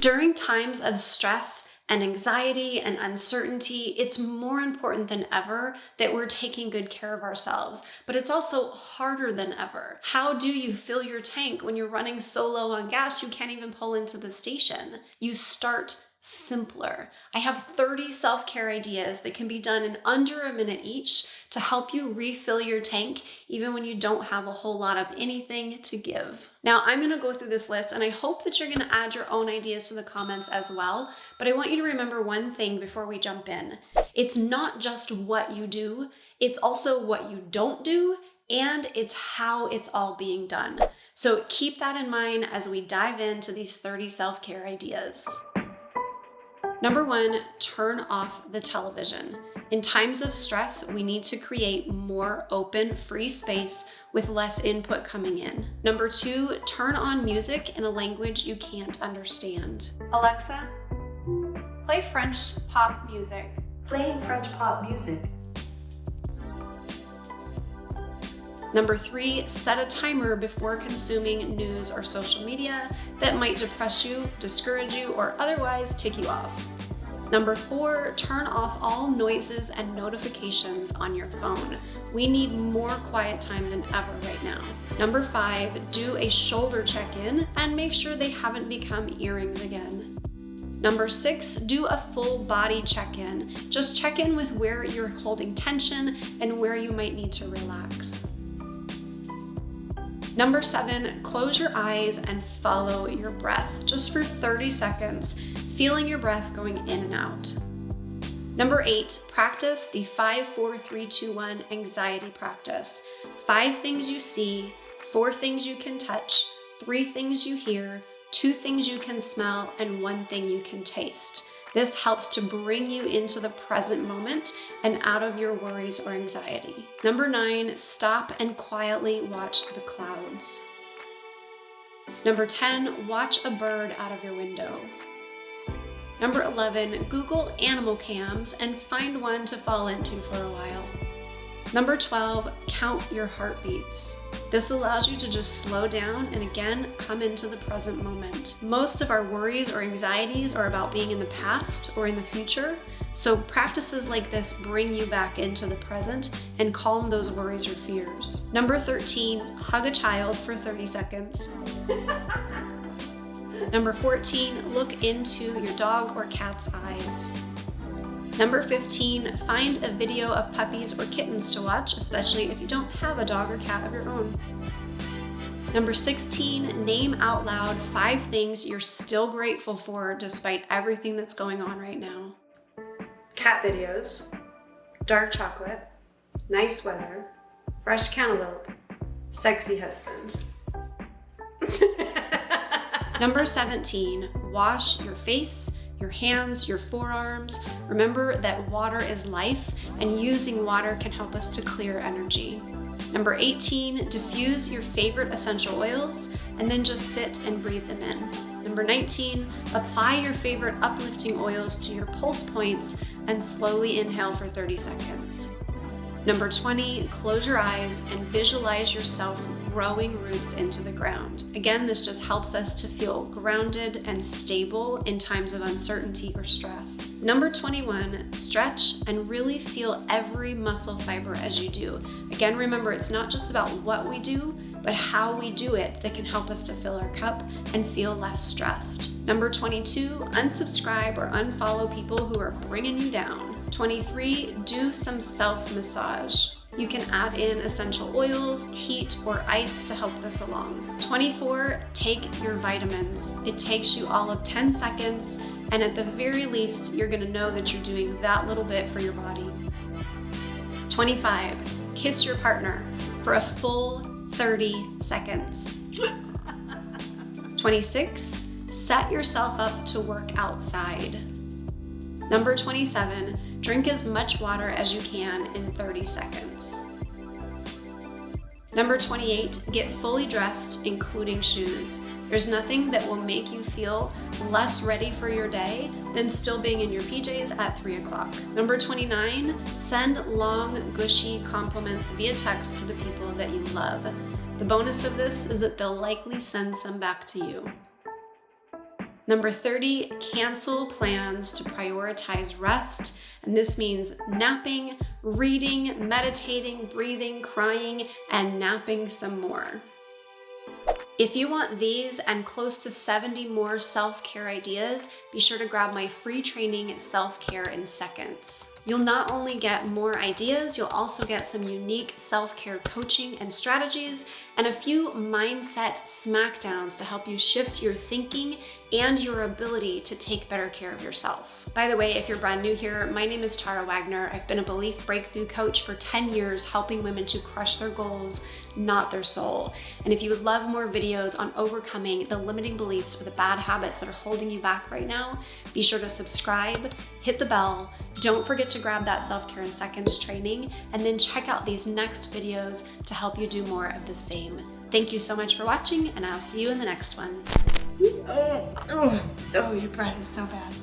During times of stress and anxiety and uncertainty, it's more important than ever that we're taking good care of ourselves, but it's also harder than ever. How do you fill your tank when you're running so low on gas you can't even pull into the station? You start simpler. I have 30 self-care ideas that can be done in under a minute each to help you refill your tank even when you don't have a whole lot of anything to give. Now, I'm going to go through this list and I hope that you're going to add your own ideas to the comments as well, but I want you to remember one thing before we jump in. It's not just what you do, it's also what you don't do, and it's how it's all being done. So keep that in mind as we dive into these 30 self-care ideas. Number 1, turn off the television. In times of stress, we need to create more open, free space with less input coming in. Number 2, turn on music in a language you can't understand. Alexa, play French pop music. Playing French pop music. Number 3, set a timer before consuming news or social media that might depress you, discourage you, or otherwise tick you off. Number 4, turn off all noises and notifications on your phone. We need more quiet time than ever right now. Number 5, do a shoulder check-in and make sure they haven't become earrings again. Number 6, do a full body check-in. Just check in with where you're holding tension and where you might need to relax. Number 7, close your eyes and follow your breath just for 30 seconds, feeling your breath going in and out. Number 8, practice the 5, 4, 3, 2, 1 anxiety practice. 5 things you see, 4 things you can touch, 3 things you hear, 2 things you can smell, and 1 thing you can taste. This helps to bring you into the present moment and out of your worries or anxiety. Number 9, stop and quietly watch the clouds. Number 10, watch a bird out of your window. Number 11, Google animal cams and find one to fall into for a while. Number 12, count your heartbeats. This allows you to just slow down and again, come into the present moment. Most of our worries or anxieties are about being in the past or in the future, so practices like this bring you back into the present and calm those worries or fears. Number 13, hug a child for 30 seconds. Number 14, look into your dog or cat's eyes. Number 15, find a video of puppies or kittens to watch, especially if you don't have a dog or cat of your own. Number 16, name out loud 5 things you're still grateful for despite everything that's going on right now. Cat videos, dark chocolate, nice weather, fresh cantaloupe, sexy husband. Number 17, wash your face, your hands, your forearms. Remember that water is life, and using water can help us to clear energy. Number 18, diffuse your favorite essential oils and then just sit and breathe them in. Number 19, apply your favorite uplifting oils to your pulse points and slowly inhale for 30 seconds. Number 20, close your eyes and visualize yourself growing roots into the ground. Again, this just helps us to feel grounded and stable in times of uncertainty or stress. Number 21, stretch and really feel every muscle fiber as you do. Again, remember, it's not just about what we do, but how we do it that can help us to fill our cup and feel less stressed. Number 22, unsubscribe or unfollow people who are bringing you down. 23, do some self-massage. You can add in essential oils, heat, or ice to help this along. 24, take your vitamins. It takes you all of 10 seconds, and at the very least, you're gonna know that you're doing that little bit for your body. 25, kiss your partner for a full 30 seconds. 26, set yourself up to work outside. Number 27, drink as much water as you can in 30 seconds. Number 28, get fully dressed, including shoes. There's nothing that will make you feel less ready for your day than still being in your PJs at 3 o'clock. Number 29, send long, gushy compliments via text to the people that you love. The bonus of this is that they'll likely send some back to you. Number 30, cancel plans to prioritize rest. And this means napping, reading, meditating, breathing, crying, and napping some more. If you want these and close to 70 more self-care ideas, be sure to grab my free training, Self-Care in Seconds. You'll not only get more ideas, you'll also get some unique self-care coaching and strategies, and a few mindset smackdowns to help you shift your thinking and your ability to take better care of yourself. By the way, if you're brand new here, my name is Tara Wagner. I've been a belief breakthrough coach for 10 years, helping women to crush their goals, not their soul. And if you would love more videos on overcoming the limiting beliefs or the bad habits that are holding you back right now, be sure to subscribe, hit the bell. Don't forget to grab that Self-Care in Seconds training, and then check out these next videos to help you do more of the same. Thank you so much for watching, and I'll see you in the next one. Oh, your breath is so bad.